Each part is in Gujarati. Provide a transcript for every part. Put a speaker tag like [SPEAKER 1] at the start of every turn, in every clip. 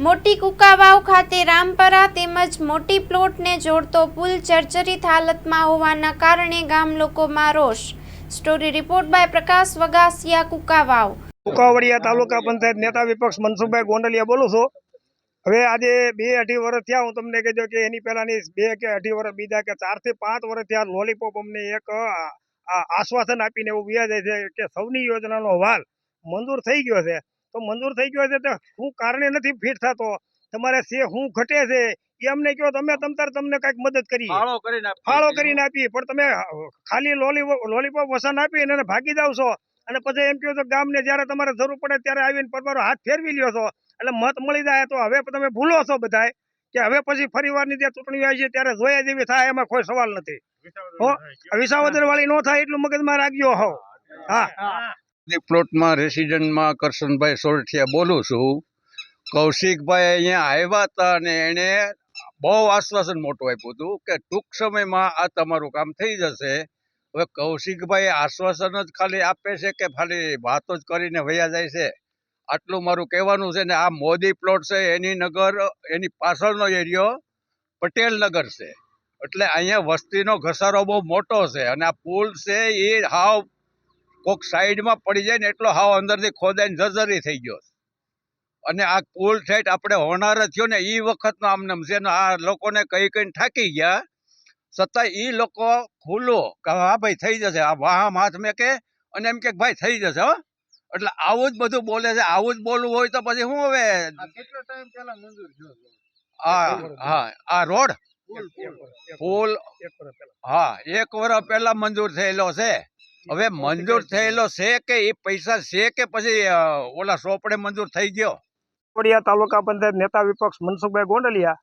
[SPEAKER 1] મોટી કુકાવાવ ખાતે રામપરા તેમજ મોટી પ્લોટને જોડતો પુલ જર્જરિત હાલતમાં હોવાના કારણે ગામ લોકોમાં રોષ। સ્ટોરી રિપોર્ટ બાય પ્રકાશ વગાસિયા, કુકાવાવ।
[SPEAKER 2] કુકાવડિયા તાલુકા પંચાયત નેતા વિપક્ષ મનસુખભાઈ ગોંડલિયા બોલું છું। હવે આજે 2-2.5 વર્ષ થયા। હું તમને કહેજો કે એની પહેલાની 2 કે 2.5 વર્ષ બીજા કે 4 થી 5 વર્ષ થયા લોલીપોપ અમને એક આશ્વાસન આપીને એવું વ્યા જાય છે કે સૌની યોજનાનો વાલ મંજૂર થઈ ગયો છે। તો મંજૂર થઈ ગયો છે તો શું કારણે નથી ફિટ થતો, તમારે છે શું ઘટે છે એ અમને કહો, તમે તમને કંઈક મદદ કરી ફાળો કરીને આપીએ, પણ તમે ખાલી લોલીપોપ વસન આપી અને ભાગી જાવ છો અને પછી એમ કહો છો ગામને જ્યારે તમારે જરૂર પડે ત્યારે આવીને તમારો હાથ ફેરવી લ્યો છો એટલે મત મળી જાય। તો હવે તમે ભૂલો છો બધાય કે હવે પછી ફરીવારની જે ચૂંટણી આવી છે ત્યારે જોયા જેવી થાય, એમાં કોઈ સવાલ નથી। વિસાવદર વાળી નો થાય એટલું મગજમાં રાખજો। હા,
[SPEAKER 3] પ્લોટમાં રેસિડેન્ટમાં કરશનભાઈ સોરઠિયા બોલું છું। કૌશિકભાઈ અહીંયા આવ્યા હતા અને એણે બહુ આશ્વાસન મોટું આપ્યું હતું કે ટૂંક સમયમાં આ તમારું કામ થઈ જશે। હવે કૌશિકભાઈ આશ્વાસન જ ખાલી આપે છે કે ખાલી વાતો જ કરીને વયા જાય છે, આટલું મારું કહેવાનું છે। ને આ મોદી પ્લોટ છે એની નગર, એની પાછળનો એરિયો પટેલ નગર છે, એટલે અહીંયા વસ્તીનો ઘસારો બહુ મોટો છે અને આ પુલ છે એ હાવ કોઈક સાઈડમાં પડી જાય ને એટલો હાવ અંદરથી ખોદાઈને જર્જરી થઈ ગયો અને આ પુલ ઠેઠ આપણે હોનાર થયો ને એ વખતનો આમનામ છે ને આ લોકોને કહીને થાકી ગયા, છતાં એ લોકો ખુલ્લો કે હા ભાઈ થઈ જશે, આ વાહમ હાથ મેં કે અને એમ કે ભાઈ થઈ જશે હો, એટલે આવું જ બધું બોલે છે। આવું જ બોલવું હોય તો પછી શું હવે
[SPEAKER 4] કેટલો ટાઈમ પહેલા મંજૂર થયો?
[SPEAKER 3] આ રોડ પુલ 1 વર્ષ પહેલા મંજૂર થયેલો છે। હવે મંજૂર થયેલો છે કે એ પૈસા છે કે પછી ઓલા સોપડે મંજૂર થઈ ગયો?
[SPEAKER 2] કુકાવડિયા તાલુકા પંચાયત નેતા વિપક્ષ મનસુખભાઈ ગોંડલિયા।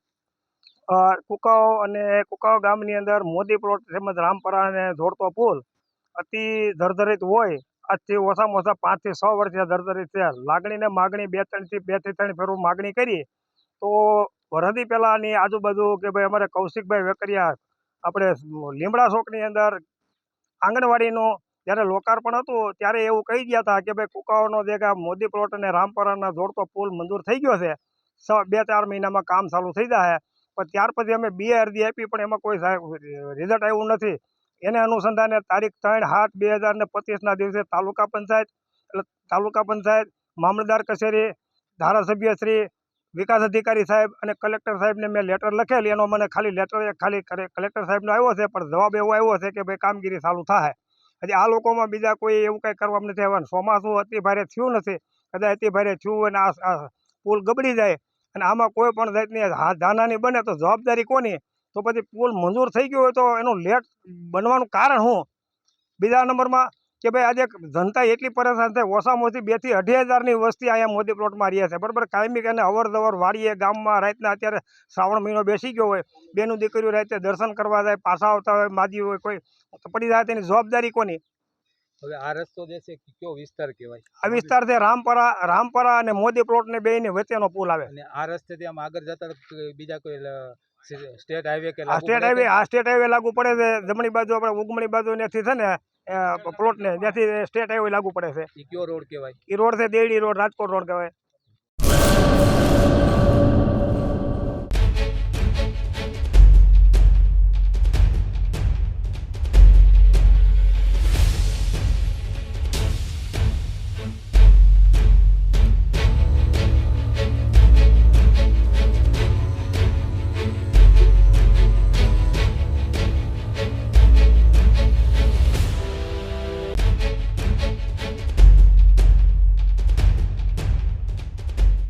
[SPEAKER 2] કુકાવ ગામની અંદર મોદી પ્લોટ તેમજ રામપરાને જોડતો પુલ અતિ જર્જરિત હોય, આજથી ઓછામાં ઓછા 5 થી 6 વર્ષથી જર્જરિત છે। લાગણીને માગણી 2 થી 3 ફેરું માગણી કરી તો વરદી પહેલાની આજુબાજુ કે ભાઈ અમારે કૌશિકભાઈ વેકરિયા આપણે લીમડા ચોકની અંદર આંગણવાડીનું જ્યારે લોકાર્પણ હતું ત્યારે એવું કહી ગયા હતા કે ભાઈ કુકાવાનો જે મોદી પ્લોટ અને રામપરાના જોડતો પુલ મંજૂર થઈ ગયો છે, 2-4 મહિનામાં કામ ચાલુ થઈ જાય। પણ ત્યાર પછી અમે 2 અરજી આપી પણ એમાં કોઈ રિઝલ્ટ આવ્યું નથી। એને અનુસંધાને તારીખ 3/8/2025ના દિવસે તાલુકા પંચાયત, મામલતદાર કચેરી, ધારાસભ્ય શ્રી, વિકાસ અધિકારી સાહેબ અને કલેક્ટર સાહેબને મેં લેટર લખેલ। એનો મને ખાલી કલેક્ટર સાહેબનો આવ્યો છે, પણ જવાબ એવો આવ્યો છે કે ભાઈ કામગીરી ચાલુ થાય। હજી આ લોકોમાં બીજા કોઈ એવું કંઈ કરવામાં નથી આવવાનું। ચોમાસું અતિ ભારે થયું નથી, કદાચ અતિ ભારે થયું અને આ પુલ ગબડી જાય અને આમાં કોઈ પણ જાતની જાનહાની બને તો જવાબદારી કોની? તો પછી પુલ મંજૂર થઈ ગયો હોય તો એનું લેટ બનવાનું કારણ શું? બીજા નંબરમાં કે ભાઈ આજે જનતા એટલી પરેશાન છે, ઓછામાં ઓછી 2 થી 2.5 હજારની વસ્તી અહીંયા મોદી પ્લોટમાં રહે છે, બરાબર। કાયમી એને અવર જવર વાડીએ ગામમાં રાતના અત્યારે શ્રાવણ મહિનો બેસી ગયો હોય, બેનું દીકરીઓ રાતે દર્શન કરવા જાય, પાછા આવતા હોય, માજી હોય, કોઈ પડી જાય તેની જવાબદારી કોની?
[SPEAKER 4] હવે આ રસ્તો જે છે કયો વિસ્તાર કહેવાય?
[SPEAKER 2] આ વિસ્તાર છે રામપરા અને મોદી પ્લોટ ને બેની વચ્ચેનો પુલ આવે।
[SPEAKER 4] અને આ રસ્તેથી આમ આગળ જતા બીજા કોઈ સ્ટેટ હાઈવે કે
[SPEAKER 2] સ્ટેટ હાઈવે લાગુ પડે છે। જમણી બાજુ આપણે ઉગમણી બાજુ ત્યાંથી છે ને પ્લોટ ને ત્યાંથી સ્ટેટ હાઈવે લાગુ પડે છે।
[SPEAKER 4] એ કયો રોડ કહેવાય?
[SPEAKER 2] એ રોડ છે દેવડી રોડ, રાજકોટ રોડ કહેવાય।